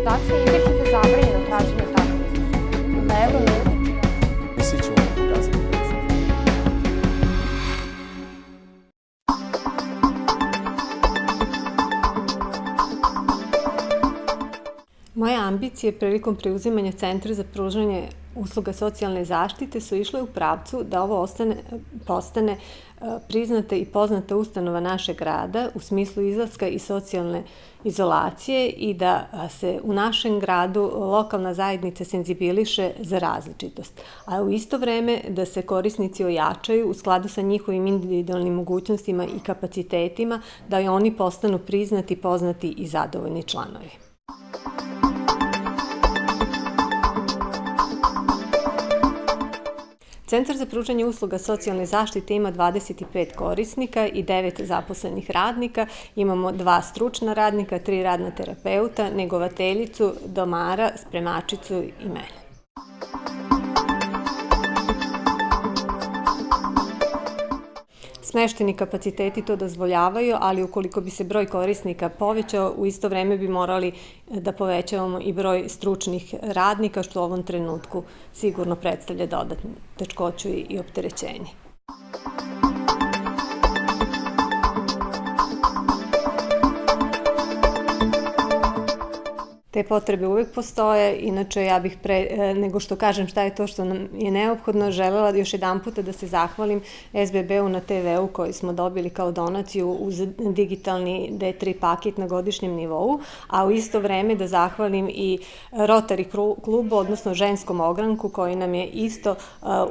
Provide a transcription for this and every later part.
konsultacije i izričite zabranjeno traženje takvih iznosa. Da evo nudi. I svi ćemo vam pokazati. Moje ambicije prilikom preuzimanja Centra za pružanje usluga socijalne zaštite su išle u pravcu da ovo postane priznata i poznata ustanova našeg grada u smislu izlaska iz socijalne izolacije i da se u našem gradu lokalna zajednica senzibiliše za različitost, a u isto vreme da se korisnici ojačaju u skladu sa njihovim individualnim mogućnostima i kapacitetima, da i oni postanu priznati, poznati i zadovoljni članovi. Centar za pružanje usluga socijalne zaštite ima 25 korisnika i 9 zaposlenih radnika. Imamo 2 stručna radnika, 3 radna terapeuta, negovateljicu, domara, spremačicu i mene. Smešteni kapaciteti to dozvoljavaju, ali ukoliko bi se broj korisnika povećao, u isto vreme bi morali da povećavamo i broj stručnih radnika, što u ovom trenutku sigurno predstavlja dodatnu teškoću i opterećenje. Te potrebe uvek postoje, inače ja bih nego što kažem šta je to što nam je neophodno, želela još jedan puta da se zahvalim SBB-u na TV-u koji smo dobili kao donaciju uz digitalni D3 paket na godišnjem nivou, a u isto vreme da zahvalim i Rotary klubu, odnosno ženskom ogranku koji nam je isto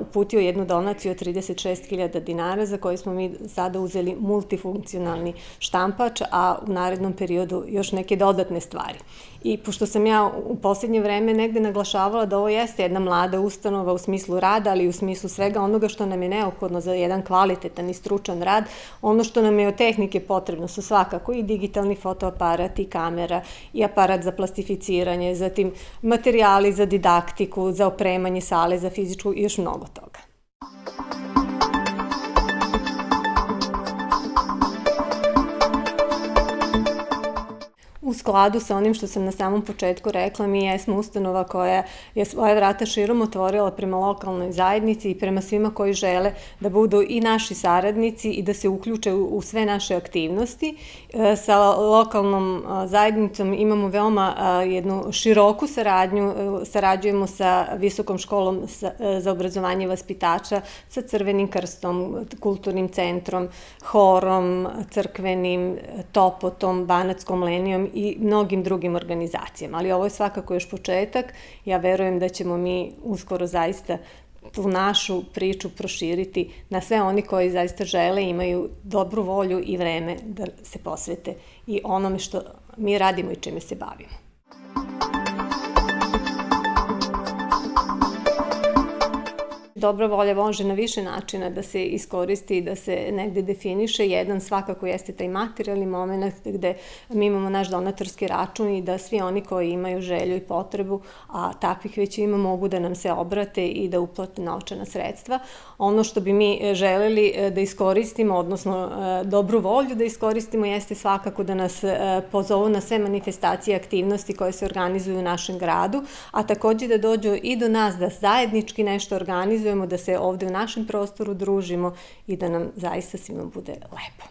uputio jednu donaciju od 36.000 dinara za koju smo mi sada uzeli multifunkcionalni štampač, a u narednom periodu još neke dodatne stvari. I pošto sam ja u posljednje vreme negde naglašavala da ovo jeste jedna mlada ustanova u smislu rada, ali i u smislu svega onoga što nam je neophodno za jedan kvalitetan i stručan rad, ono što nam je od tehnike potrebno su svakako i digitalni fotoaparat i kamera i aparat za plastificiranje, zatim materijali za didaktiku, za opremanje sale, za fizičku i još mnogo toga. U skladu sa onim što sam na samom početku rekla, mi jesmo ustanova koja je svoje vrata širom otvorila prema lokalnoj zajednici i prema svima koji žele da budu i naši saradnici i da se uključe u sve naše aktivnosti. Sa lokalnom zajednicom imamo veoma jednu široku saradnju, sarađujemo sa Visokom školom za obrazovanje vaspitača, sa Crvenim krstom, kulturnim centrom, horom, crkvenim, Topotom, Banatskom lenijom i mnogim drugim organizacijama. Ali ovo je svakako još početak. Ja verujem da ćemo mi uskoro zaista tu našu priču proširiti na sve oni koji zaista žele, imaju dobru volju i vreme da se posvete i onome što mi radimo i čime se bavimo. Dobra volja može na više načina da se iskoristi i da se negde definiše. Jedan svakako jeste taj materijalni moment gde mi imamo naš donatorski račun i da svi oni koji imaju želju i potrebu, a takvih već ima, mogu da nam se obrate i da uplate novčana sredstva. Ono što bi mi želeli da iskoristimo, odnosno dobru volju da iskoristimo, jeste svakako da nas pozovu na sve manifestacije i aktivnosti koje se organizuju u našem gradu, a takođe da dođu i do nas da zajednički nešto organizujemo, da se ovde u našem prostoru družimo i da nam zaista svima bude lepo.